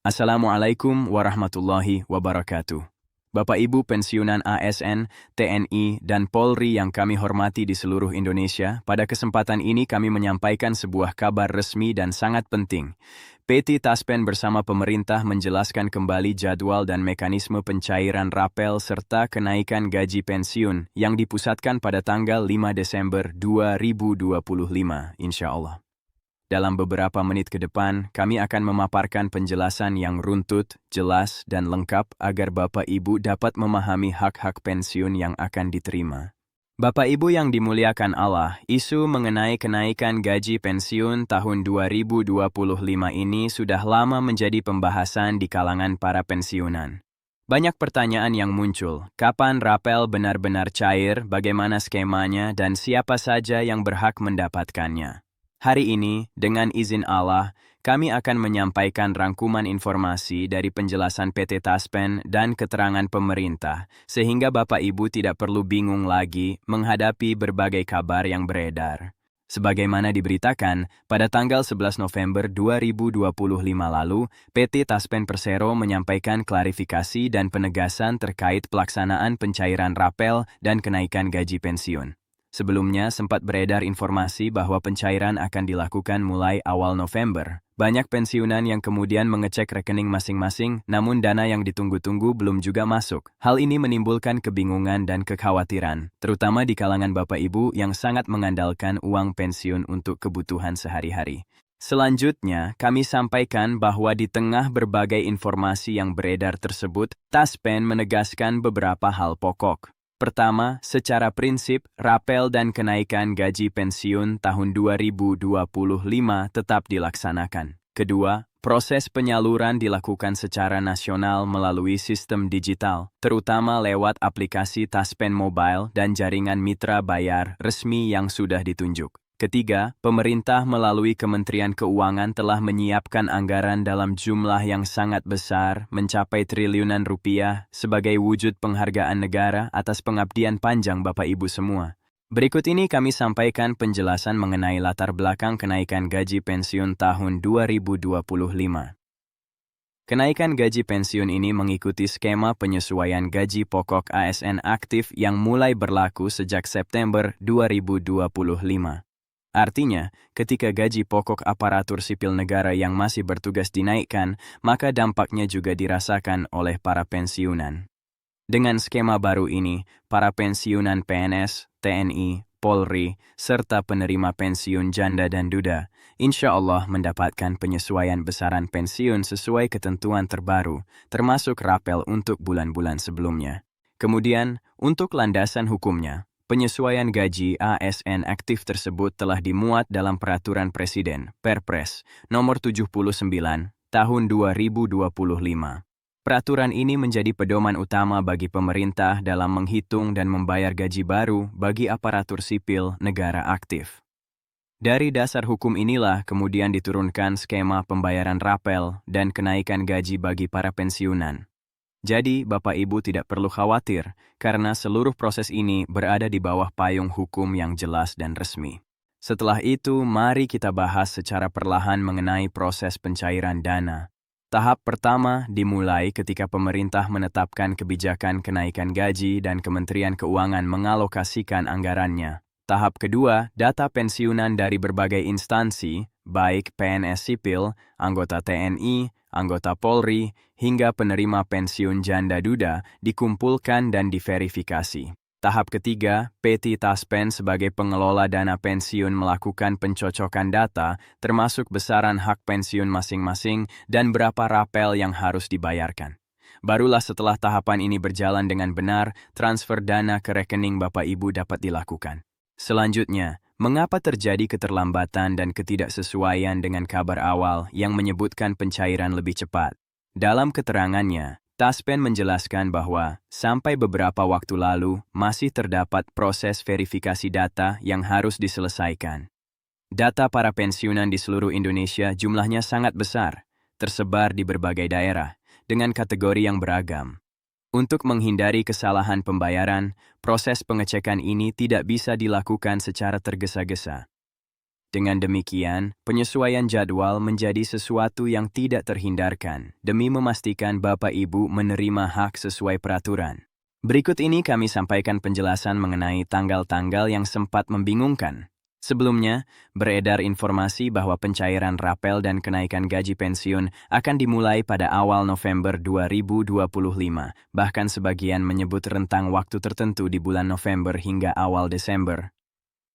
Assalamualaikum warahmatullahi wabarakatuh. Bapak Ibu pensiunan ASN, TNI, dan Polri yang kami hormati di seluruh Indonesia, pada kesempatan ini kami menyampaikan sebuah kabar resmi dan sangat penting. PT Taspen bersama pemerintah menjelaskan kembali jadwal dan mekanisme pencairan rapel serta kenaikan gaji pensiun yang dipusatkan pada tanggal 5 Desember 2025, insya Allah. Dalam beberapa menit ke depan, kami akan memaparkan penjelasan yang runtut, jelas, dan lengkap agar Bapak Ibu dapat memahami hak-hak pensiun yang akan diterima. Bapak Ibu yang dimuliakan Allah, isu mengenai kenaikan gaji pensiun tahun 2025 ini sudah lama menjadi pembahasan di kalangan para pensiunan. Banyak pertanyaan yang muncul, kapan rapel benar-benar cair, bagaimana skemanya, dan siapa saja yang berhak mendapatkannya. Hari ini, dengan izin Allah, kami akan menyampaikan rangkuman informasi dari penjelasan PT Taspen dan keterangan pemerintah, sehingga Bapak Ibu tidak perlu bingung lagi menghadapi berbagai kabar yang beredar. Sebagaimana diberitakan, pada tanggal 11 November 2025 lalu, PT Taspen Persero menyampaikan klarifikasi dan penegasan terkait pelaksanaan pencairan rapel dan kenaikan gaji pensiun. Sebelumnya sempat beredar informasi bahwa pencairan akan dilakukan mulai awal November. Banyak pensiunan yang kemudian mengecek rekening masing-masing, namun dana yang ditunggu-tunggu belum juga masuk. Hal ini menimbulkan kebingungan dan kekhawatiran, terutama di kalangan Bapak Ibu yang sangat mengandalkan uang pensiun untuk kebutuhan sehari-hari. Selanjutnya, kami sampaikan bahwa di tengah berbagai informasi yang beredar tersebut, Taspen menegaskan beberapa hal pokok. Pertama, secara prinsip, rapel dan kenaikan gaji pensiun tahun 2025 tetap dilaksanakan. Kedua, proses penyaluran dilakukan secara nasional melalui sistem digital, terutama lewat aplikasi Taspen Mobile dan jaringan mitra bayar resmi yang sudah ditunjuk. Ketiga, pemerintah melalui Kementerian Keuangan telah menyiapkan anggaran dalam jumlah yang sangat besar, mencapai triliunan rupiah, sebagai wujud penghargaan negara atas pengabdian panjang Bapak Ibu semua. Berikut ini kami sampaikan penjelasan mengenai latar belakang kenaikan gaji pensiun tahun 2025. Kenaikan gaji pensiun ini mengikuti skema penyesuaian gaji pokok ASN aktif yang mulai berlaku sejak September 2025. Artinya, ketika gaji pokok aparatur sipil negara yang masih bertugas dinaikkan, maka dampaknya juga dirasakan oleh para pensiunan. Dengan skema baru ini, para pensiunan PNS, TNI, Polri, serta penerima pensiun janda dan duda, insya Allah mendapatkan penyesuaian besaran pensiun sesuai ketentuan terbaru, termasuk rapel untuk bulan-bulan sebelumnya. Kemudian, untuk landasan hukumnya, penyesuaian gaji ASN aktif tersebut telah dimuat dalam Peraturan Presiden, Perpres, nomor 79, tahun 2025. Peraturan ini menjadi pedoman utama bagi pemerintah dalam menghitung dan membayar gaji baru bagi aparatur sipil negara aktif. Dari dasar hukum inilah kemudian diturunkan skema pembayaran rapel dan kenaikan gaji bagi para pensiunan. Jadi, Bapak Ibu tidak perlu khawatir, karena seluruh proses ini berada di bawah payung hukum yang jelas dan resmi. Setelah itu, mari kita bahas secara perlahan mengenai proses pencairan dana. Tahap pertama dimulai ketika pemerintah menetapkan kebijakan kenaikan gaji dan Kementerian Keuangan mengalokasikan anggarannya. Tahap kedua, data pensiunan dari berbagai instansi, baik PNS sipil, anggota TNI, anggota Polri, hingga penerima pensiun janda duda dikumpulkan dan diverifikasi. Tahap ketiga, PT Taspen sebagai pengelola dana pensiun melakukan pencocokan data, termasuk besaran hak pensiun masing-masing dan berapa rapel yang harus dibayarkan. Barulah setelah tahapan ini berjalan dengan benar, transfer dana ke rekening Bapak Ibu dapat dilakukan. Selanjutnya, mengapa terjadi keterlambatan dan ketidaksesuaian dengan kabar awal yang menyebutkan pencairan lebih cepat? Dalam keterangannya, Taspen menjelaskan bahwa sampai beberapa waktu lalu masih terdapat proses verifikasi data yang harus diselesaikan. Data para pensiunan di seluruh Indonesia jumlahnya sangat besar, tersebar di berbagai daerah, dengan kategori yang beragam. Untuk menghindari kesalahan pembayaran, proses pengecekan ini tidak bisa dilakukan secara tergesa-gesa. Dengan demikian, penyesuaian jadwal menjadi sesuatu yang tidak terhindarkan demi memastikan Bapak Ibu menerima hak sesuai peraturan. Berikut ini kami sampaikan penjelasan mengenai tanggal-tanggal yang sempat membingungkan. Sebelumnya, beredar informasi bahwa pencairan rapel dan kenaikan gaji pensiun akan dimulai pada awal November 2025, bahkan sebagian menyebut rentang waktu tertentu di bulan November hingga awal Desember.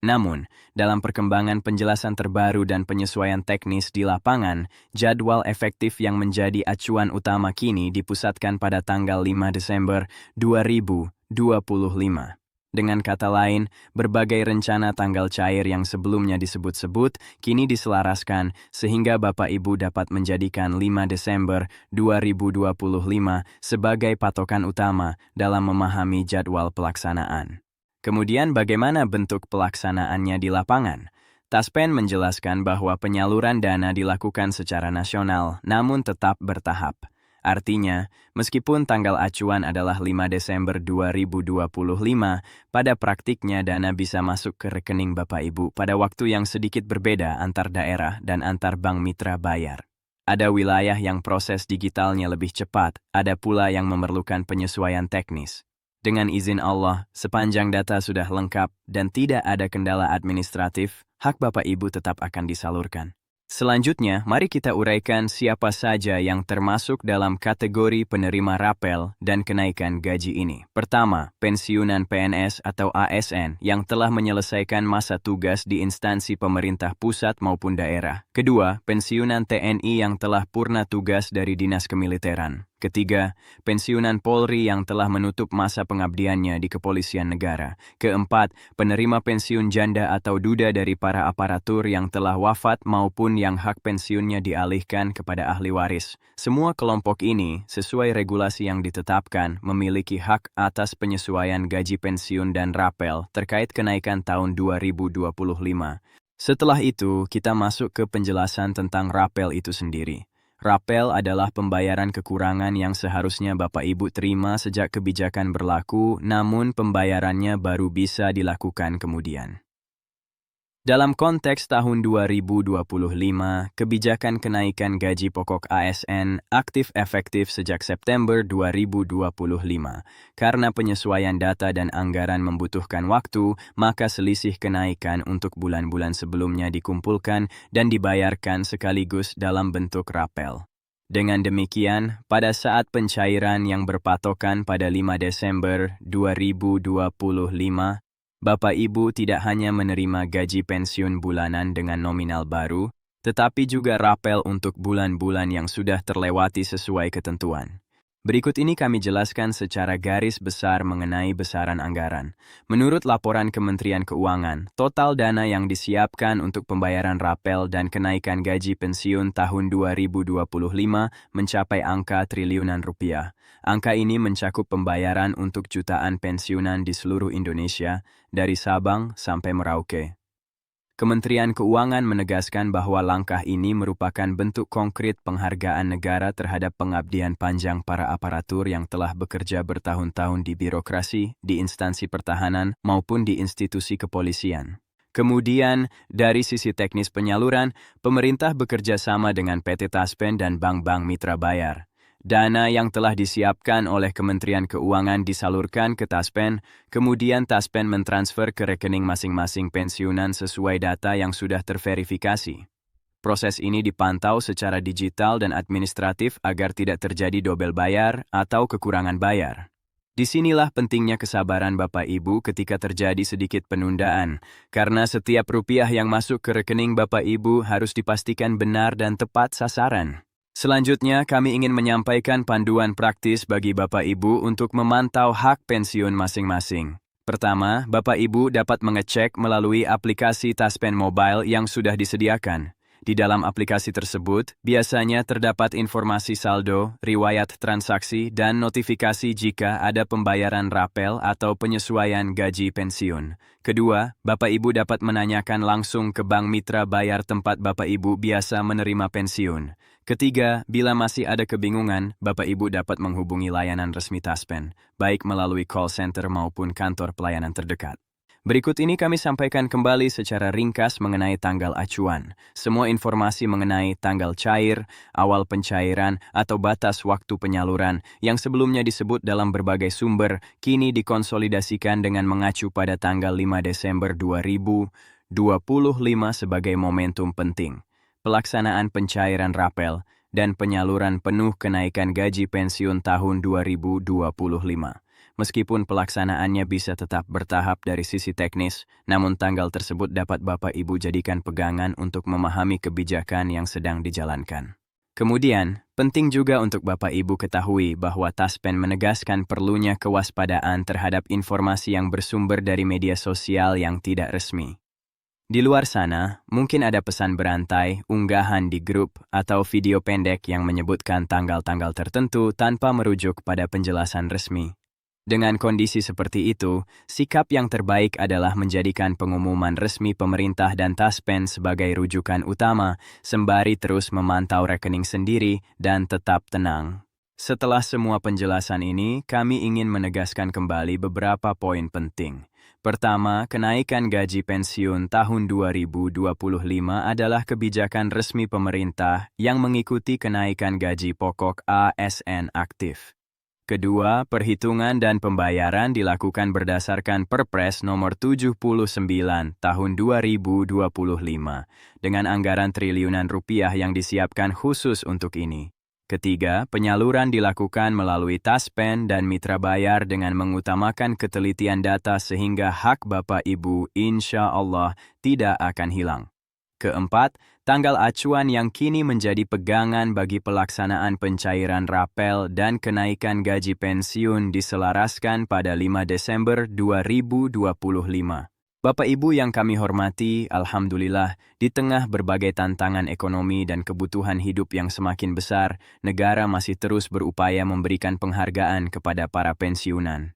Namun, dalam perkembangan penjelasan terbaru dan penyesuaian teknis di lapangan, jadwal efektif yang menjadi acuan utama kini dipusatkan pada tanggal 5 Desember 2025. Dengan kata lain, berbagai rencana tanggal cair yang sebelumnya disebut-sebut kini diselaraskan sehingga Bapak Ibu dapat menjadikan 5 Desember 2025 sebagai patokan utama dalam memahami jadwal pelaksanaan. Kemudian bagaimana bentuk pelaksanaannya di lapangan? Taspen menjelaskan bahwa penyaluran dana dilakukan secara nasional namun tetap bertahap. Artinya, meskipun tanggal acuan adalah 5 Desember 2025, pada praktiknya dana bisa masuk ke rekening Bapak Ibu pada waktu yang sedikit berbeda antar daerah dan antar bank mitra bayar. Ada wilayah yang proses digitalnya lebih cepat, ada pula yang memerlukan penyesuaian teknis. Dengan izin Allah, sepanjang data sudah lengkap dan tidak ada kendala administratif, hak Bapak Ibu tetap akan disalurkan. Selanjutnya, mari kita uraikan siapa saja yang termasuk dalam kategori penerima rapel dan kenaikan gaji ini. Pertama, pensiunan PNS atau ASN yang telah menyelesaikan masa tugas di instansi pemerintah pusat maupun daerah. Kedua, pensiunan TNI yang telah purna tugas dari Dinas Kemiliteran. Ketiga, pensiunan Polri yang telah menutup masa pengabdiannya di Kepolisian Negara. Keempat, penerima pensiun janda atau duda dari para aparatur yang telah wafat maupun yang hak pensiunnya dialihkan kepada ahli waris. Semua kelompok ini, sesuai regulasi yang ditetapkan, memiliki hak atas penyesuaian gaji pensiun dan rapel terkait kenaikan tahun 2025. Setelah itu, kita masuk ke penjelasan tentang rapel itu sendiri. Rapel adalah pembayaran kekurangan yang seharusnya Bapak Ibu terima sejak kebijakan berlaku, namun pembayarannya baru bisa dilakukan kemudian. Dalam konteks tahun 2025, kebijakan kenaikan gaji pokok ASN aktif efektif sejak September 2025. Karena penyesuaian data dan anggaran membutuhkan waktu, maka selisih kenaikan untuk bulan-bulan sebelumnya dikumpulkan dan dibayarkan sekaligus dalam bentuk rapel. Dengan demikian, pada saat pencairan yang berpatokan pada 5 Desember 2025, Bapak Ibu tidak hanya menerima gaji pensiun bulanan dengan nominal baru, tetapi juga rapel untuk bulan-bulan yang sudah terlewati sesuai ketentuan. Berikut ini kami jelaskan secara garis besar mengenai besaran anggaran. Menurut laporan Kementerian Keuangan, total dana yang disiapkan untuk pembayaran rapel dan kenaikan gaji pensiun tahun 2025 mencapai angka triliunan rupiah. Angka ini mencakup pembayaran untuk jutaan pensiunan di seluruh Indonesia, dari Sabang sampai Merauke. Kementerian Keuangan menegaskan bahwa langkah ini merupakan bentuk konkret penghargaan negara terhadap pengabdian panjang para aparatur yang telah bekerja bertahun-tahun di birokrasi, di instansi pertahanan, maupun di institusi kepolisian. Kemudian, dari sisi teknis penyaluran, pemerintah bekerja sama dengan PT Taspen dan bank-bank mitra bayar. Dana yang telah disiapkan oleh Kementerian Keuangan disalurkan ke Taspen, kemudian Taspen mentransfer ke rekening masing-masing pensiunan sesuai data yang sudah terverifikasi. Proses ini dipantau secara digital dan administratif agar tidak terjadi dobel bayar atau kekurangan bayar. Disinilah pentingnya kesabaran Bapak Ibu ketika terjadi sedikit penundaan, karena setiap rupiah yang masuk ke rekening Bapak Ibu harus dipastikan benar dan tepat sasaran. Selanjutnya, kami ingin menyampaikan panduan praktis bagi Bapak Ibu untuk memantau hak pensiun masing-masing. Pertama, Bapak Ibu dapat mengecek melalui aplikasi Taspen Mobile yang sudah disediakan. Di dalam aplikasi tersebut, biasanya terdapat informasi saldo, riwayat transaksi, dan notifikasi jika ada pembayaran rapel atau penyesuaian gaji pensiun. Kedua, Bapak Ibu dapat menanyakan langsung ke bank mitra bayar tempat Bapak Ibu biasa menerima pensiun. Ketiga, bila masih ada kebingungan, Bapak Ibu dapat menghubungi layanan resmi Taspen, baik melalui call center maupun kantor pelayanan terdekat. Berikut ini kami sampaikan kembali secara ringkas mengenai tanggal acuan. Semua informasi mengenai tanggal cair, awal pencairan, atau batas waktu penyaluran yang sebelumnya disebut dalam berbagai sumber, kini dikonsolidasikan dengan mengacu pada tanggal 5 Desember 2025 sebagai momentum penting. Pelaksanaan pencairan rapel dan penyaluran penuh kenaikan gaji pensiun tahun 2025. Meskipun pelaksanaannya bisa tetap bertahap dari sisi teknis, namun tanggal tersebut dapat Bapak Ibu jadikan pegangan untuk memahami kebijakan yang sedang dijalankan. Kemudian, penting juga untuk Bapak Ibu ketahui bahwa Taspen menegaskan perlunya kewaspadaan terhadap informasi yang bersumber dari media sosial yang tidak resmi. Di luar sana, mungkin ada pesan berantai, unggahan di grup, atau video pendek yang menyebutkan tanggal-tanggal tertentu tanpa merujuk pada penjelasan resmi. Dengan kondisi seperti itu, sikap yang terbaik adalah menjadikan pengumuman resmi pemerintah dan Taspen sebagai rujukan utama, sembari terus memantau rekening sendiri dan tetap tenang. Setelah semua penjelasan ini, kami ingin menegaskan kembali beberapa poin penting. Pertama, kenaikan gaji pensiun tahun 2025 adalah kebijakan resmi pemerintah yang mengikuti kenaikan gaji pokok ASN aktif. Kedua, perhitungan dan pembayaran dilakukan berdasarkan Perpres nomor 79 tahun 2025 dengan anggaran triliunan rupiah yang disiapkan khusus untuk ini. Ketiga, penyaluran dilakukan melalui Taspen dan mitra bayar dengan mengutamakan ketelitian data sehingga hak Bapak Ibu insya Allah tidak akan hilang. Keempat, tanggal acuan yang kini menjadi pegangan bagi pelaksanaan pencairan rapel dan kenaikan gaji pensiun diselaraskan pada 5 Desember 2025. Bapak Ibu yang kami hormati, Alhamdulillah, di tengah berbagai tantangan ekonomi dan kebutuhan hidup yang semakin besar, negara masih terus berupaya memberikan penghargaan kepada para pensiunan.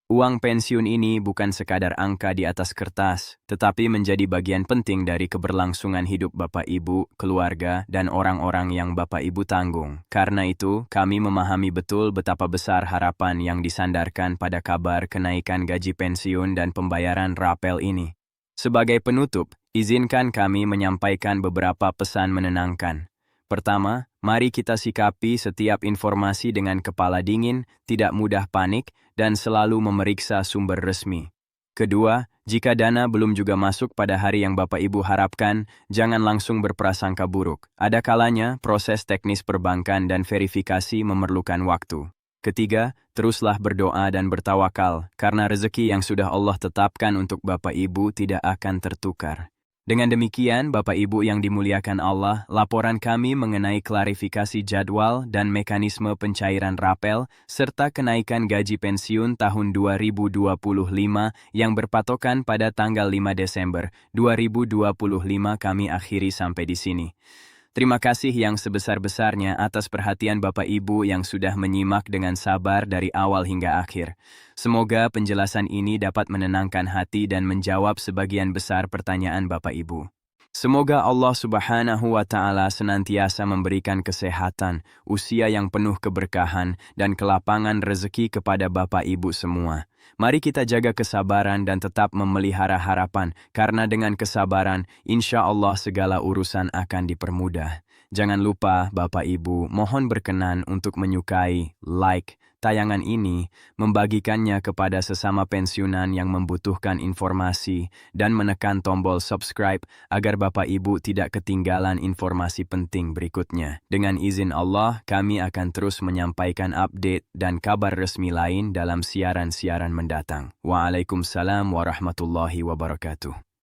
Uang pensiun ini bukan sekadar angka di atas kertas, tetapi menjadi bagian penting dari keberlangsungan hidup Bapak Ibu, keluarga, dan orang-orang yang Bapak Ibu tanggung. Karena itu, kami memahami betul betapa besar harapan yang disandarkan pada kabar kenaikan gaji pensiun dan pembayaran rapel ini. Sebagai penutup, izinkan kami menyampaikan beberapa pesan menenangkan. Pertama, mari kita sikapi setiap informasi dengan kepala dingin, tidak mudah panik, dan selalu memeriksa sumber resmi. Kedua, jika dana belum juga masuk pada hari yang Bapak Ibu harapkan, jangan langsung berprasangka buruk. Ada kalanya, proses teknis perbankan dan verifikasi memerlukan waktu. Ketiga, teruslah berdoa dan bertawakal, karena rezeki yang sudah Allah tetapkan untuk Bapak Ibu tidak akan tertukar. Dengan demikian, Bapak Ibu yang dimuliakan Allah, laporan kami mengenai klarifikasi jadwal dan mekanisme pencairan rapel, serta kenaikan gaji pensiun tahun 2025 yang berpatokan pada tanggal 5 Desember 2025 kami akhiri sampai di sini. Terima kasih yang sebesar-besarnya atas perhatian Bapak Ibu yang sudah menyimak dengan sabar dari awal hingga akhir. Semoga penjelasan ini dapat menenangkan hati dan menjawab sebagian besar pertanyaan Bapak Ibu. Semoga Allah Subhanahu wa Ta'ala senantiasa memberikan kesehatan, usia yang penuh keberkahan, dan kelapangan rezeki kepada Bapak Ibu semua. Mari kita jaga kesabaran dan tetap memelihara harapan, karena dengan kesabaran, insya Allah segala urusan akan dipermudah. Jangan lupa, Bapak Ibu, mohon berkenan untuk menyukai, like, tayangan ini, membagikannya kepada sesama pensiunan yang membutuhkan informasi, dan menekan tombol subscribe agar Bapak Ibu tidak ketinggalan informasi penting berikutnya. Dengan izin Allah, kami akan terus menyampaikan update dan kabar resmi lain dalam siaran-siaran mendatang. Waalaikumsalam warahmatullahi wabarakatuh.